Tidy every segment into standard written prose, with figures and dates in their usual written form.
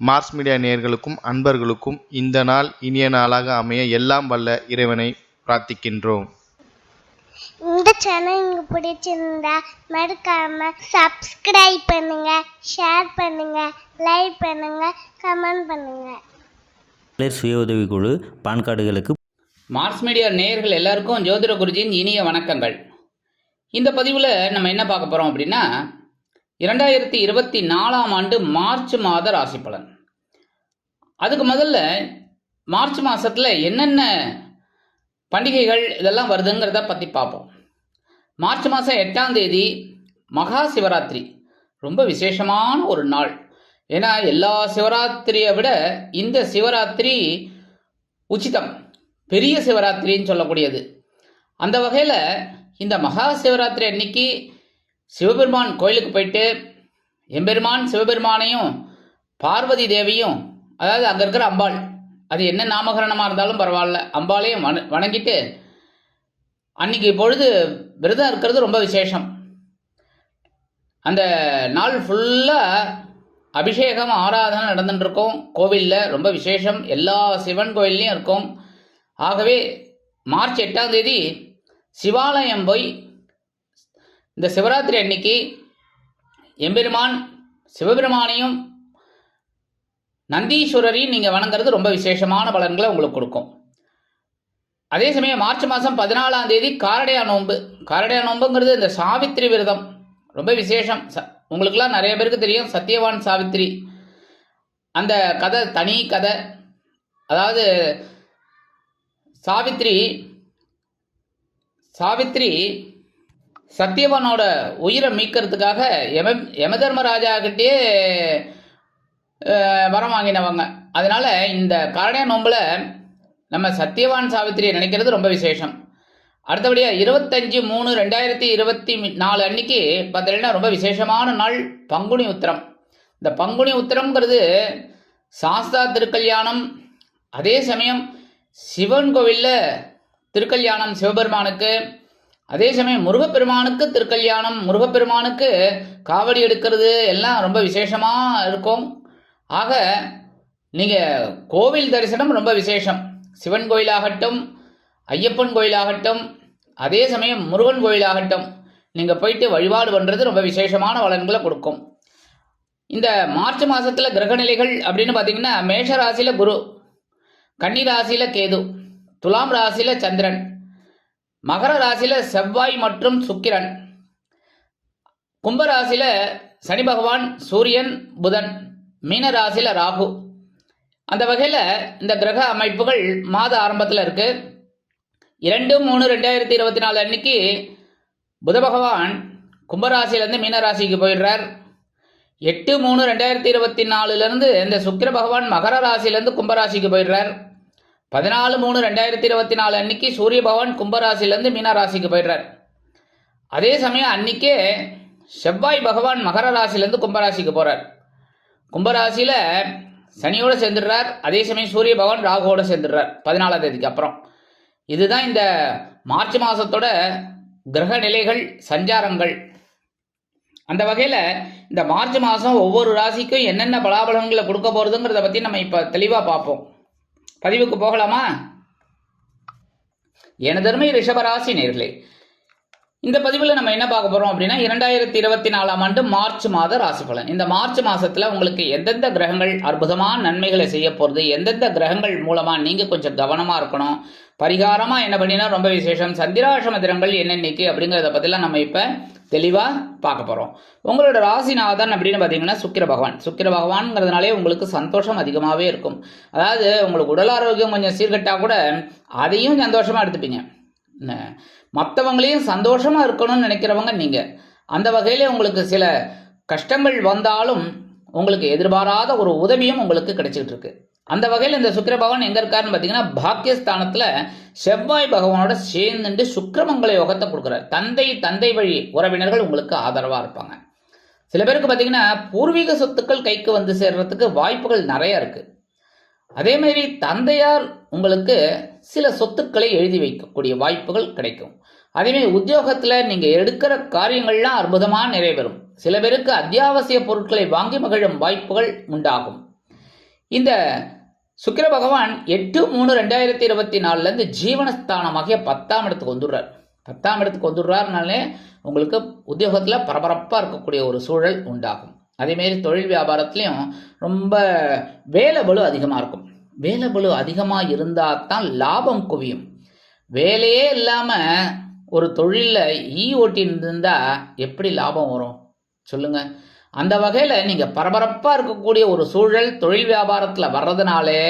Mars media நேயர்களுக்கும் அன்பர்களுக்கும் இந்த நாள் இனிய நாளாக அமைய எல்லாம் வல்ல இறைவனை பிரார்த்திக்கின்றோம். இந்த சேனல் உங்களுக்கு பிடிச்சிருந்தா மறக்காம சப்ஸ்கிரைப் பண்ணுங்க, ஷேர் பண்ணுங்க, லைக் பண்ணுங்க, கமெண்ட் பண்ணுங்க. சுய உதவிக்குழு பான் கார்டுகளுக்கு மார்ஸ் மீடியா நேயர்கள் எல்லாருக்கும் ஜோதிட குருஜியின் இனிய வணக்கங்கள். இந்த பதிவில் நம்ம என்ன பார்க்க போகிறோம் அப்படின்னா 2024 ஆண்டு மார்ச் மாத ராசி பலன். அதுக்கு முதல்ல மார்ச் மாதத்தில் என்னென்ன பண்டிகைகள் இதெல்லாம் வருதுங்கிறத பற்றி பார்ப்போம். மார்ச் மாதம் 8ஆம் தேதி மகா சிவராத்திரி, ரொம்ப விசேஷமான ஒரு நாள். ஏன்னா எல்லா சிவராத்திரியை விட இந்த சிவராத்திரி உச்சிதம், பெரிய சிவராத்திரின்னு சொல்லக்கூடியது. அந்த வகையில் இந்த மகா சிவராத்திரி அன்னைக்கு சிவபெருமான் கோயிலுக்கு போயிட்டு எம்பெருமான் சிவபெருமானையும் பார்வதி தேவியும், அதாவது அங்கே இருக்கிற அம்பாள், அது என்ன நாமகரணமாக இருந்தாலும் பரவாயில்ல, அம்பாளையும் வணங்கிட்டு அன்னைக்கு பொழுது விரதம் இருக்கிறது ரொம்ப விசேஷம். அந்த நாள் ஃபுல்லாக அபிஷேகம் ஆராதனை நடந்துட்டு இருக்கும் கோவிலில், ரொம்ப விசேஷம். எல்லா சிவன் கோயில்லையும் இருக்கும். ஆகவே மார்ச் 8ஆம் தேதி சிவாலயம் போய் இந்த சிவராத்திரி அன்னைக்கு எம்பெருமான் சிவபெருமானையும் நந்தீஸ்வரரையும் நீங்கள் வணங்குறது ரொம்ப விசேஷமான பலன்களை உங்களுக்கு கொடுக்கும். அதே சமயம் மார்ச் மாதம் 14ஆம் தேதி காரடையா நோன்பு. காரடையா நோன்புங்கிறது இந்த சாவித்திரி விரதம், ரொம்ப விசேஷம். உங்களுக்கெல்லாம் நிறைய பேருக்கு தெரியும் சத்தியவான் சாவித்திரி. அந்த கதை தனி கதை. அதாவது சாவித்திரி சத்தியவானோட உயிரை மீட்கிறதுக்காக யமதர்மராஜா கிட்டே வரம் வாங்கினவங்க. அதனால இந்த காரடையா நோம்பில் நம்ம சத்தியவான் சாவித்திரியை நினைக்கிறது ரொம்ப விசேஷம். அடுத்தபடியாக 25/3/2024 அன்னைக்கு பார்த்தீங்கன்னா ரொம்ப விசேஷமான நாள் பங்குனி உத்திரம். இந்த பங்குனி உத்திரம்ங்கிறது சாஸ்தா திருக்கல்யாணம். அதே சமயம் சிவன் கோவிலில் திருக்கல்யாணம் சிவபெருமானுக்கு, அதே சமயம் முருகப்பெருமானுக்கு திருக்கல்யாணம், முருகப்பெருமானுக்கு காவடி எடுக்கிறது எல்லாம் ரொம்ப விசேஷமாக இருக்கும். ஆக நீங்கள் கோவில் தரிசனம் ரொம்ப விசேஷம். சிவன் கோயிலாகட்டும், ஐயப்பன் கோயிலாகட்டும், அதே சமயம் முருகன் கோயிலாகட்டும், நீங்கள் போயிட்டு வழிபாடு பண்ணுறது ரொம்ப விசேஷமான பலன்களை கொடுக்கும். இந்த மார்ச் மாதத்தில் கிரகநிலைகள் அப்படின்னு பார்த்தீங்கன்னா மேஷ ராசியில் குரு, கன்னி ராசியில் கேது, துலாம் ராசியில் சந்திரன், மகர ராசியில் செவ்வாய் மற்றும் சுக்கிரன், கும்பராசியில் சனி பகவான், சூரியன், புதன், மீன ராசியில் ராகு. அந்த வகையில் இந்த கிரக அமைப்புகள் மாத ஆரம்பத்தில் இருக்கு. 2/3/2024 அன்னைக்கு புத பகவான் கும்பராசியிலேருந்து மீன ராசிக்கு போயிடுறார். 8/3/2024 இந்த சுக்கிர பகவான் மகர ராசியிலேருந்து கும்பராசிக்கு போயிடுறார். 14/3/2024 அன்னைக்கு சூரிய பகவான் கும்பராசிலேருந்து மீன ராசிக்கு போயிடுறார். அதே சமயம் அன்னைக்கே செவ்வாய் பகவான் மகர ராசிலேருந்து கும்பராசிக்கு போகிறார். கும்பராசியில் சனியோடு சேர்ந்துடுறார். அதே சமயம் சூரிய பகவான் ராகுவோடு சேர்ந்துடுறார் 14ஆம் தேதிக்கு அப்புறம். இதுதான் இந்த மார்ச் மாதத்தோட கிரக நிலைகள், சஞ்சாரங்கள். அந்த வகையில் இந்த மார்ச் மாதம் ஒவ்வொரு ராசிக்கும் என்னென்ன பலாபலன்களை கொடுக்க போகிறதுங்கிறத பற்றி நம்ம இப்போ தெளிவாக பார்ப்போம். பதிவுக்கு போகலாமா? எனதருமை ரிஷபராசி நேயர்களே, இந்த பதிவில் நம்ம என்ன பார்க்க போகிறோம் அப்படின்னா 2024 ஆண்டு மார்ச் மாத ராசி பலன். இந்த மார்ச் மாதத்தில் உங்களுக்கு எந்தெந்த கிரகங்கள் அற்புதமான நன்மைகளை செய்ய போகிறது, எந்தெந்த கிரகங்கள் மூலமாக நீங்கள் கொஞ்சம் கவனமாக இருக்கணும், பரிகாரமாக என்ன பண்ணினா ரொம்ப விசேஷம், சந்திராசிரம தினங்கள் என்னென்னைக்கு அப்படிங்கிறத பற்றிலாம் நம்ம இப்போ தெளிவாக பார்க்க போகிறோம். உங்களோட ராசிநாதன் அப்படின்னு பார்த்தீங்கன்னா சுக்கிர பகவான். சுக்கிர பகவான்ங்கிறதுனாலே உங்களுக்கு சந்தோஷம் அதிகமாகவே இருக்கும். அதாவது உங்களுக்கு உடல் ஆரோக்கியம் கொஞ்சம் சீர்கட்டால் கூட அதையும் சந்தோஷமாக எடுத்துப்பீங்க. மற்றவங்களையும் சந்தோஷமாக இருக்கணும்னு நினைக்கிறவங்க நீங்கள். அந்த வகையில் உங்களுக்கு சில கஷ்டங்கள் வந்தாலும் உங்களுக்கு எதிர்பாராத ஒரு உதவியும் உங்களுக்கு கிடைச்சிட்டு இருக்கு. அந்த வகையில் இந்த சுக்கிர பகவான் எங்கே இருக்காருன்னு பார்த்தீங்கன்னா பாக்கியஸ்தானத்தில் செவ்வாய் பகவானோட சேர்ந்துட்டு சுக்கிரமங்கல யோகத்தை கொடுக்குறாரு. தந்தை வழி உறவினர்கள் உங்களுக்கு ஆதரவாக இருப்பாங்க. சில பேருக்கு பார்த்தீங்கன்னா பூர்வீக சொத்துக்கள் கைக்கு வந்து சேர்றதுக்கு வாய்ப்புகள் நிறைய இருக்குது. அதேமாரி தந்தையார் உங்களுக்கு சில சொத்துக்களை எழுதி வைக்கக்கூடிய வாய்ப்புகள் கிடைக்கும். அதேமாதிரி உத்தியோகத்தில் நீங்கள் எடுக்கிற காரியங்கள்லாம் அற்புதமாக நிறைவேறும். சில பேருக்கு அத்தியாவசிய பொருட்களை வாங்கி மகிழும் வாய்ப்புகள் உண்டாகும். இந்த சுக்கிர பகவான் 8/3/2024 ஜீவனஸ்தானமாகிய 10ஆம் இடத்துக்கு வந்துடுறார். 10ஆம் இடத்துக்கு வந்துடுறாருனாலே உங்களுக்கு உத்தியோகத்தில் பரபரப்பாக இருக்கக்கூடிய ஒரு சூழல் உண்டாகும். அதேமாரி தொழில் வியாபாரத்துலேயும் ரொம்ப வேலை பளு அதிகமாக இருக்கும். வேலை பளு அதிகமாக இருந்தால் தான் லாபம் குவியும். வேலையே இல்லாமல் ஒரு தொழிலில் ஓட்டின்னு இருந்தால் எப்படி லாபம் வரும் சொல்லுங்கள்? அந்த வகையில் நீங்கள் பரபரப்பாக இருக்கக்கூடிய ஒரு சூழல் தொழில் வியாபாரத்தில் வர்றதுனாலே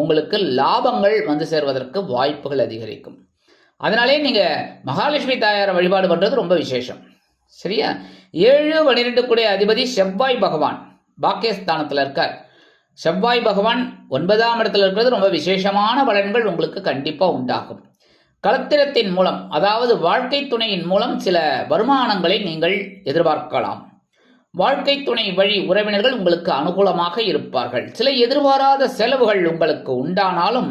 உங்களுக்கு லாபங்கள் வந்து சேர்வதற்கு வாய்ப்புகள் அதிகரிக்கும். அதனாலே நீங்கள் மகாலட்சுமி தாயாரை வழிபாடு பண்ணுறது ரொம்ப விசேஷம். சரியா? 7/12 கூடிய அதிபதி செவ்வாய் பகவான் பாக்கியஸ்தானத்தில் இருக்கார். செவ்வாய் பகவான் 9ஆம் இடத்துல இருக்கிறது ரொம்ப விசேஷமான பலன்கள் உங்களுக்கு கண்டிப்பாக உண்டாகும். களத்திரத்தின் மூலம், அதாவது வாழ்க்கை துணையின் மூலம் சில வருமானங்களை நீங்கள் எதிர்பார்க்கலாம். வாழ்க்கை துணை வழி உறவினர்கள் உங்களுக்கு அனுகூலமாக இருப்பார்கள். சில எதிர்பாராத செலவுகள் உங்களுக்கு உண்டானாலும்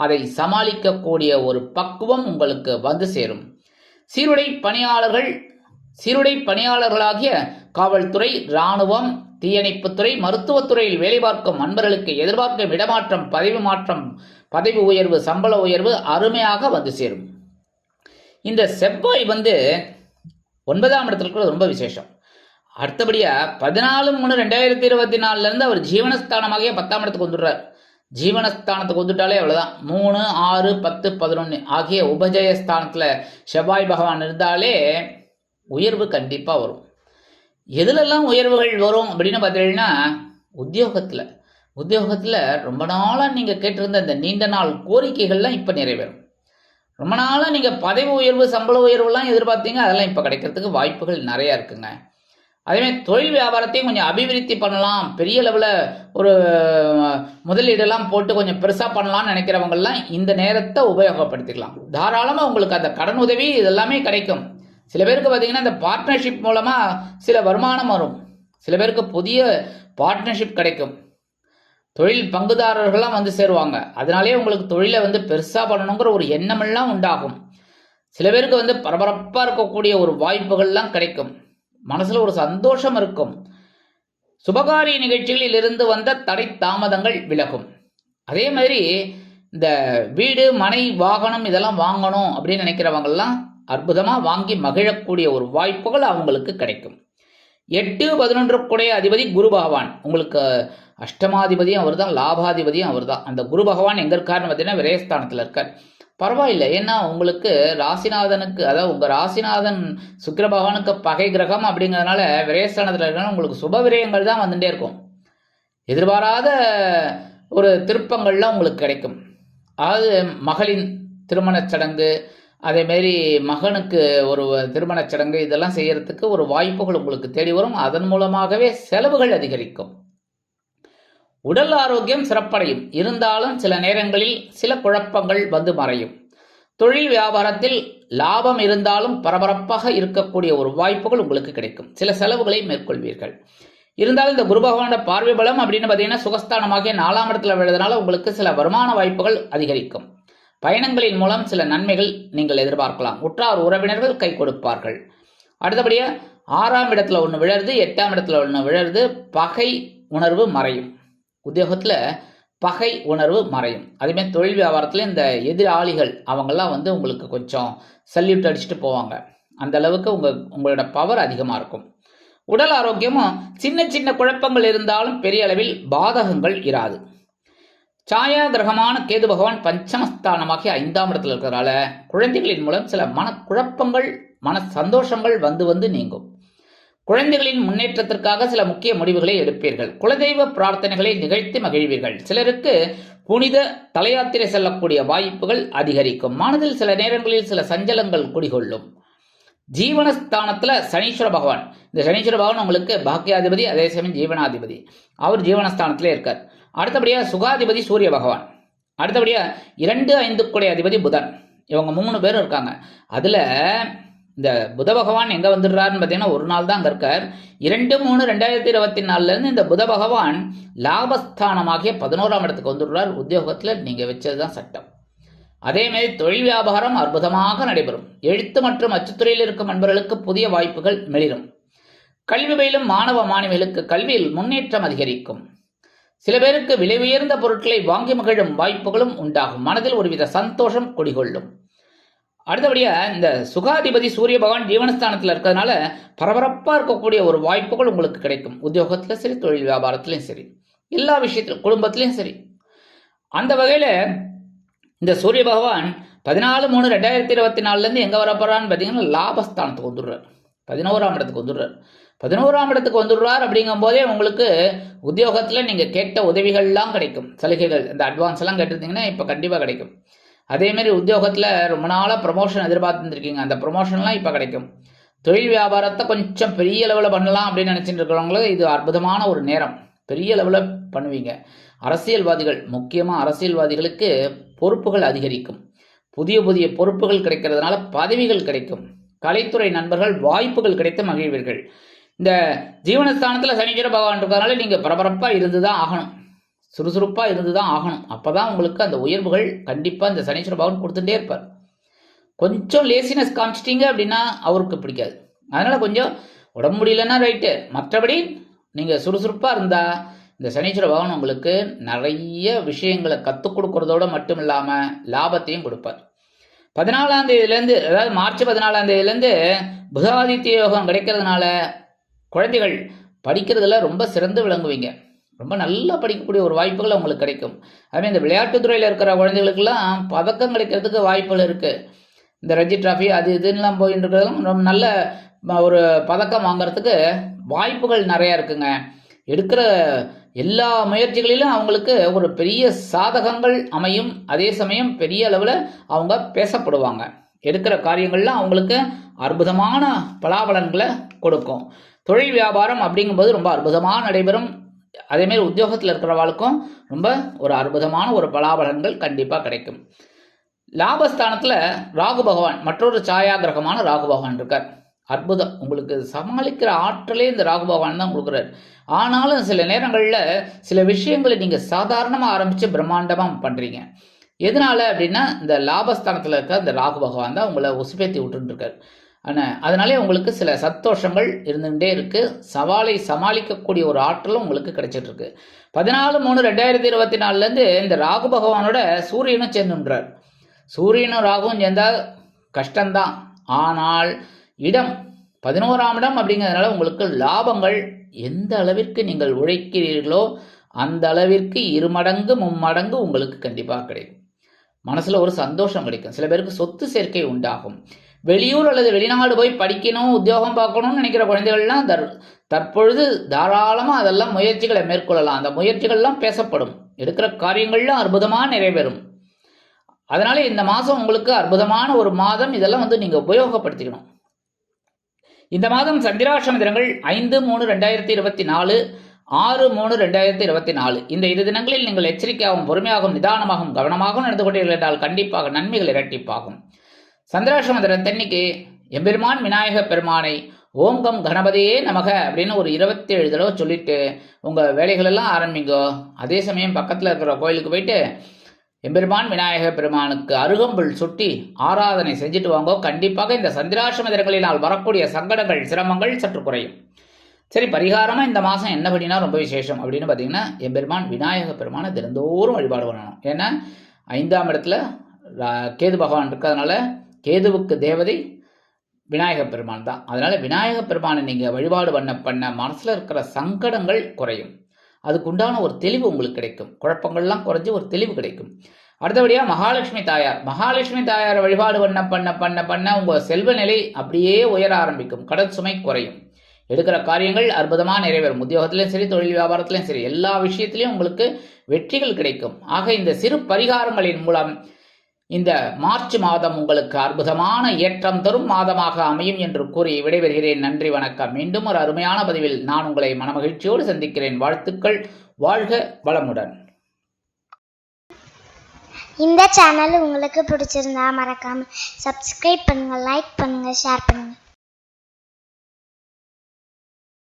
அதை சமாளிக்கக்கூடிய ஒரு பக்குவம் உங்களுக்கு வந்து சேரும். சீருடை பணியாளர்களாகிய காவல்துறை, இராணுவம், தீயணைப்புத்துறை, மருத்துவத்துறையில் வேலை பார்க்கும் நண்பர்களுக்கு எதிர்பார்க்கும் இடமாற்றம், பதவி மாற்றம், பதவி உயர்வு, சம்பள உயர்வு அருமையாக வந்து சேரும். இந்த செவ்வாய் 9ஆம் இடத்துல இருக்கிறது ரொம்ப விசேஷம். அடுத்தபடியாக 14/3/2024 அவர் ஜீவனஸ்தானமாகிய 10ஆம் இடத்துக்கு வந்துடுறார். ஜீவனஸ்தானத்துக்கு வந்துட்டாலே அவ்வளோதான். 3, 6, 10, 11 ஆகிய உபஜயஸ்தானத்தில் செவ்வாய் பகவான் இருந்தாலே உயர்வு கண்டிப்பாக வரும். எதுலெல்லாம் உயர்வுகள் வரும் அப்படின்னு பார்த்தீங்கன்னா, உத்தியோகத்தில் ரொம்ப நாளாக நீங்கள் கேட்டிருந்த இந்த நீண்ட நாள் கோரிக்கைகள்லாம் இப்போ நிறைவேறும். ரொம்ப நாளாக நீங்கள் பதவி உயர்வு, சம்பள உயர்வுலாம் எதிர்பார்த்தீங்க, அதெல்லாம் இப்போ கிடைக்கிறதுக்கு வாய்ப்புகள் நிறையா இருக்குங்க. அதேமாதிரி தொழில் வியாபாரத்தையும் கொஞ்சம் அபிவிருத்தி பண்ணலாம், பெரிய லெவலில் ஒரு முதலீடெல்லாம் போட்டு கொஞ்சம் பெருசாக பண்ணலாம்னு நினைக்கிறவங்கெல்லாம் இந்த நேரத்தை உபயோகப்படுத்திக்கலாம். தாராளமாக உங்களுக்கு அந்த கடன் உதவி இதெல்லாமே கிடைக்கும். சில பேருக்கு பார்த்தீங்கன்னா இந்த பார்ட்னர்ஷிப் மூலமாக சில வருமானம் வரும். சில பேருக்கு புதிய பார்ட்னர்ஷிப் கிடைக்கும். தொழில் பங்குதாரர்கள்லாம் வந்து சேருவாங்க. அதனாலே உங்களுக்கு தொழிலை பெருசாக பண்ணணுங்கிற ஒரு எண்ணமெல்லாம் உண்டாகும். சில பேருக்கு பரபரப்பாக இருக்கக்கூடிய ஒரு வாய்ப்புகள்லாம் கிடைக்கும். மனசில் ஒரு சந்தோஷம் இருக்கும். சுபகாரிய நிகழ்ச்சிகளில் இருந்து வந்த தடை தாமதங்கள் விலகும். அதே மாதிரி இந்த வீடு, மனை, வாகனம் இதெல்லாம் வாங்கணும் அப்படின்னு நினைக்கிறவங்கெல்லாம் அற்புதமாக வாங்கி மகிழக்கூடிய ஒரு வாய்ப்புகள் அவங்களுக்கு கிடைக்கும். 8/11 கூடிய அதிபதி குரு பகவான் உங்களுக்கு அஷ்டமாதிபதியும் அவர் தான், லாபாதிபதியும் அவர் தான். அந்த குரு பகவான் எங்கே இருக்காருன்னு பார்த்தீங்கன்னா விரயஸ்தானத்தில் இருக்கார். பரவாயில்லை, ஏன்னா உங்களுக்கு ராசிநாதனுக்கு, அதாவது உங்கள் ராசிநாதன் சுக்கிர பகவானுக்கு பகை கிரகம் அப்படிங்கிறதுனால விரயஸ்தானத்தில் இருக்கிறனால உங்களுக்கு சுப விரயங்கள் தான் வந்துட்டே இருக்கும். எதிர்பாராத ஒரு திருப்பங்கள்லாம் உங்களுக்கு கிடைக்கும். அதாவது மகளின் திருமணச் சடங்கு, அதேமாரி மகனுக்கு ஒரு திருமணச் சடங்கு, இதெல்லாம் செய்யறதுக்கு ஒரு வாய்ப்புகள் உங்களுக்கு தேடி வரும். அதன் மூலமாகவே செலவுகள் அதிகரிக்கும். உடல் ஆரோக்கியம் சிறப்படையும். இருந்தாலும் சில நேரங்களில் சில குழப்பங்கள் வந்து மறையும். தொழில் வியாபாரத்தில் லாபம் இருந்தாலும் பரபரப்பாக இருக்கக்கூடிய ஒரு வாய்ப்புகள் உங்களுக்கு கிடைக்கும். சில செலவுகளை மேற்கொள்வீர்கள். இருந்தாலும் இந்த குரு பகவானோட பார்வை பலம் அப்படின்னு பார்த்தீங்கன்னா சுகஸ்தானமாகிய 4ஆம் இடத்துல விழுறதுனால உங்களுக்கு சில வருமான வாய்ப்புகள் அதிகரிக்கும். பயணங்களின் மூலம் சில நன்மைகள் நீங்கள் எதிர்பார்க்கலாம். உற்றார் உறவினர்கள் கை கொடுப்பார்கள். அடுத்தபடியாக 6ஆம் இடத்துல ஒன்று விழருது, 8ஆம் இடத்துல ஒன்று விழருது. பகை உணர்வு மறையும். உத்தியோகத்தில் பகை உணர்வு மறையும். அதேமாதிரி தொழில் வியாபாரத்தில் இந்த எதிராளிகள் அவங்கெல்லாம் உங்களுக்கு கொஞ்சம் சல்யூட் அடிச்சுட்டு போவாங்க. அந்த அளவுக்கு உங்களோட பவர் அதிகமாக இருக்கும். உடல் ஆரோக்கியமும் சின்ன சின்ன குழப்பங்கள் இருந்தாலும் பெரிய அளவில் பாதகங்கள் இராது. சாயா கிரகமான கேது பகவான் பஞ்சமஸ்தானமாகி 5ஆம் இடத்துல இருக்கிறதால குழந்தைகளின் மூலம் சில மனக்குழப்பங்கள், மன சந்தோஷங்கள் வந்து நீங்கும். குழந்தைகளின் முன்னேற்றத்திற்காக சில முக்கிய முடிவுகளை எடுப்பீர்கள். குலதெய்வ பிரார்த்தனைகளை நிகழ்த்தி மகிழ்வீர்கள். சிலருக்கு புனித தலையாத்திரை செல்லக்கூடிய வாய்ப்புகள் அதிகரிக்கும். மனதில் சில நேரங்களில் சில சஞ்சலங்கள் குடிகொள்ளும். ஜீவனஸ்தானத்தில் சனீஸ்வர பகவான், இந்த சனீஸ்வர பகவான் உங்களுக்கு பாக்கியாதிபதி, அதே சமயம் ஜீவனாதிபதி. அவர் ஜீவனஸ்தானத்திலே இருக்கார். அடுத்தபடியாக சுகாதிபதி சூரிய பகவான். அடுத்தபடியாக 2, 5 கூடிய அதிபதி புதன். இவங்க 3 பேரும் இருக்காங்க. அதில் இந்த புத பகவான் எங்கே வந்துடுறாருன்னு பார்த்தீங்கன்னா ஒரு நாள் தான் அங்கே இருக்கார். 2/3/2024 இந்த புத பகவான் லாபஸ்தானமாகிய 11ஆம் இடத்துக்கு வந்துடுறார். உத்தியோகத்தில் நீங்கள் வச்சது தான் சட்டம். அதேமாதிரி தொழில் வியாபாரம் அற்புதமாக நடைபெறும். எழுத்து மற்றும் அச்சுத்துறையில் இருக்கும் நண்பர்களுக்கு புதிய வாய்ப்புகள் மிளிரும். கல்வி பயிலும் மாணவ மாணவிகளுக்கு கல்வியில் முன்னேற்றம் அதிகரிக்கும். சில பேருக்கு விலை உயர்ந்த பொருட்களை வாங்கி மகிழும் வாய்ப்புகளும் உண்டாகும். மனதில் ஒருவித சந்தோஷம் குடிகொள்ளும். அடுத்தபடியாக இந்த சுகாதிபதி சூரிய பகவான் ஜீவனஸ்தானத்தில் இருக்கிறதுனால பரபரப்பாக இருக்கக்கூடிய ஒரு வாய்ப்புகள் உங்களுக்கு கிடைக்கும். உத்தியோகத்தில் சரி, தொழில் வியாபாரத்துலையும் சரி, எல்லா விஷயத்திலும், குடும்பத்திலையும் சரி. அந்த வகையில் இந்த சூரிய பகவான் 14/3/2024 எங்கே வரப்போறான்னு பார்த்தீங்கன்னா லாபஸ்தானத்துக்கு வந்துடுறார். 11ஆம் இடத்துக்கு வந்துடுறார். 11ஆம் இடத்துக்கு வந்துடுறார் அப்படிங்கும்போதே உங்களுக்கு உத்தியோகத்தில் நீங்கள் கேட்ட உதவிகள்லாம் கிடைக்கும். சலுகைகள், இந்த அட்வான்ஸ் எல்லாம் கேட்டிருந்தீங்கன்னா இப்போ கண்டிப்பாக கிடைக்கும். அதேமாரி உத்தியோகத்தில் ரொம்ப நாளாக ப்ரொமோஷன் எதிர்பார்த்துருக்கீங்க, அந்த ப்ரொமோஷன்லாம் இப்போ கிடைக்கும். தொழில் வியாபாரத்தை கொஞ்சம் பெரிய லெவலில் பண்ணலாம் அப்படின்னு நினச்சிட்டு இருக்கிறவங்களுக்கு இது அற்புதமான ஒரு நேரம். பெரிய லெவலில் பண்ணுவீங்க. அரசியல்வாதிகள், முக்கியமாக அரசியல்வாதிகளுக்கு பொறுப்புகள் அதிகரிக்கும். புதிய புதிய பொறுப்புகள் கிடைக்கிறதுனால பதவிகள் கிடைக்கும். கலைத்துறை நண்பர்கள் வாய்ப்புகள் கிடைத்து மகிழ்வீர்கள். இந்த ஜீவனஸ்தானத்தில் சனீஸ்வர பகவான் இருக்கிறதுனால நீங்கள் பரபரப்பாக இருந்து தான் ஆகணும், சுறுசுறுப்பாக இருந்து தான் ஆகணும். அப்போ தான் உங்களுக்கு அந்த உயர்வுகள் கண்டிப்பாக இந்த சனீஸ்வர பகவான் கொடுத்துட்டே இருப்பார். கொஞ்சம் லேசினஸ் காமிச்சிட்டிங்க அப்படின்னா அவருக்கு பிடிக்காது. அதனால் கொஞ்சம் உடம்பு முடியலன்னா ரைட்டு, மற்றபடி நீங்கள் சுறுசுறுப்பாக இருந்தால் இந்த சனீஸ்வர பகவான் உங்களுக்கு நிறைய விஷயங்களை கற்றுக் கொடுக்கறதோடு மட்டும் இல்லாமல் லாபத்தையும் கொடுப்பார். 14ஆம் தேதியிலேருந்து, அதாவது மார்ச் 14ஆம் தேதியிலேருந்து புதாதித்ய யோகம் கிடைக்கிறதுனால குழந்தைகள் படிக்கிறதுல ரொம்ப சிறந்து விளங்குவீங்க. ரொம்ப நல்லா படிக்கக்கூடிய ஒரு வாய்ப்புகள் உங்களுக்கு கிடைக்கும். அதுமாதிரி இந்த விளையாட்டுத்துறையில் இருக்கிற குழந்தைகளுக்கெல்லாம் பதக்கம் கிடைக்கிறதுக்கு வாய்ப்புகள் இருக்குது. இந்த ரஞ்சி டிராஃபி அது இதுன்னெலாம் போயிட்டு இருக்கிறதெல்லாம் ரொம்ப நல்ல ஒரு பதக்கம் வாங்கிறதுக்கு வாய்ப்புகள் நிறையா இருக்குங்க. எடுக்கிற எல்லா முயற்சிகளிலும் அவங்களுக்கு ஒரு பெரிய சாதகங்கள் அமையும். அதே சமயம் பெரிய அளவில் அவங்க பேசப்படுவாங்க. எடுக்கிற காரியங்கள்லாம் அவங்களுக்கு அற்புதமான பலாபலன்களை கொடுக்கும். தொழில் வியாபாரம் அப்படிங்கும்போது ரொம்ப அற்புதமாக நடைபெறும். அதேமாரி உத்தியோகத்தில் இருக்கிறவாளுக்கும் ரொம்ப ஒரு அற்புதமான ஒரு பலாபலன்கள் கண்டிப்பாக கிடைக்கும். லாபஸ்தானத்தில் ராகு பகவான், மற்றொரு சாயா கிரகமான ராகு பகவான் இருக்கார். அற்புதம். உங்களுக்கு சமாளிக்கிற ஆற்றலே இந்த ராகு பகவான் தான் கொடுக்குறாரு. ஆனாலும் சில நேரங்களில் சில விஷயங்களை நீங்கள் சாதாரணமாக ஆரம்பித்து பிரம்மாண்டமாக பண்ணுறீங்க. எதனால அப்படின்னா இந்த லாபஸ்தானத்தில் இருக்க இந்த ராகு பகவான் தான் உங்களை உசுப்பேற்றி விட்டுருக்கார். ஆனால் அதனாலே உங்களுக்கு சில சந்தோஷங்கள் இருந்துகிட்டே இருக்குது. சவாலை சமாளிக்கக்கூடிய ஒரு ஆற்றலும் உங்களுக்கு கிடைச்சிட்ருக்கு. 14/3/2024 இந்த ராகு பகவானோட சூரியனும் சேர்ந்துன்றார். சூரியனும் ராகுவும் சேர்ந்தால் கஷ்டம்தான். ஆனால் இடம் 11ஆம் இடம் அப்படிங்கிறதுனால உங்களுக்கு லாபங்கள் எந்த அளவிற்கு நீங்கள் உழைக்கிறீர்களோ அந்த அளவிற்கு 2 மடங்கு 3 மடங்கு உங்களுக்கு கண்டிப்பாக கிடைக்கும். மனசில் ஒரு சந்தோஷம் கிடைக்கும். சில பேருக்கு சொத்து சேர்க்கை உண்டாகும். வெளியூர் அல்லது வெளிநாடு போய் படிக்கணும், உத்தியோகம் பார்க்கணும்னு நினைக்கிற குழந்தைகள்லாம் தற்பொழுது தாராளமாக அதெல்லாம் முயற்சிகளை மேற்கொள்ளலாம். அந்த முயற்சிகள்லாம் பேசப்படும். எடுக்கிற காரியங்கள்லாம் அற்புதமாக நிறைவேறும். அதனால இந்த மாதம் உங்களுக்கு அற்புதமான ஒரு மாதம். இதெல்லாம் நீங்கள் உபயோகப்படுத்திக்கணும். இந்த மாதம் சந்திராஷ்டம தினங்கள் 5/3/2024, 6/3/2024. இந்த 2 தினங்களில் நீங்கள் எச்சரிக்கையாகவும் பொறுமையாகவும் நிதானமாகவும் கவனமாகவும் நடந்து கொண்டீர்கள் என்றால் கண்டிப்பாக நன்மைகள் இரட்டிப்பாகும். சந்திராஷ்டம தினத்தன்னைக்கு எம்பெருமான் விநாயக பெருமானை ஓம் கணபதியே நமக அப்படின்னு ஒரு 27 தடவை சொல்லிட்டு உங்கள் வேலைகளெல்லாம் ஆரம்பிங்கோ. அதே சமயம் பக்கத்தில் இருக்கிற கோயிலுக்கு போயிட்டு எம்பெருமான் விநாயக பெருமானுக்கு அருகம்புல் சுட்டி ஆராதனை செஞ்சுட்டு வாங்கோ. கண்டிப்பாக இந்த சந்திராஷ்டம தினங்களினால் வரக்கூடிய சங்கடங்கள், சிரமங்கள் சற்று குறையும். சரி, பரிகாரமாக இந்த மாதம் என்ன பண்ணினா ரொம்ப விசேஷம் அப்படின்னு பார்த்தீங்கன்னா எம்பெருமான் விநாயக பெருமானை தினந்தோறும் வழிபாடு பண்ணணும். ஏன்னா 5ஆம் இடத்துல கேது பகவான் இருக்கிறதுனால கேதுவுக்கு தேவதை விநாயக பெருமான் தான். அதனால் விநாயக பெருமானை நீங்கள் வழிபாடு பண்ண மனசில் இருக்கிற சங்கடங்கள் குறையும். அதுக்குண்டான ஒரு தெளிவு உங்களுக்கு கிடைக்கும். குழப்பங்கள்லாம் குறைஞ்சி ஒரு தெளிவு கிடைக்கும். அடுத்தபடியாக மகாலட்சுமி தாயாரை வழிபாடு பண்ண உங்கள் செல்வ நிலை அப்படியே உயர ஆரம்பிக்கும். கடன் சுமை குறையும். எடுக்கிற காரியங்கள் அற்புதமாக நிறைவேறும். உத்தியோகத்திலையும் சரி, தொழில் வியாபாரத்திலையும் சரி, எல்லா விஷயத்திலையும் உங்களுக்கு வெற்றிகள் கிடைக்கும். ஆக இந்த சிறு பரிகாரங்களின் மூலம் இந்த மார்ச் மாதம் உங்களுக்கு அற்புதமான ஏற்றம் தரும் மாதமாக அமையும் என்று கூறி விடைபெறுகிறேன். நன்றி, வணக்கம். மீண்டும் ஒரு அருமையான பதிவில் நான் உங்களை மனமகிழ்ச்சியோடு சந்திக்கிறேன். வாழ்த்துக்கள். வாழ்க வளமுடன். இந்த சேனல் உங்களுக்கு பிடிச்சிருந்தா மறக்காம சப்ஸ்கிரைப் பண்ணுங்க, லைக் பண்ணுங்க, ஷேர் பண்ணுங்க.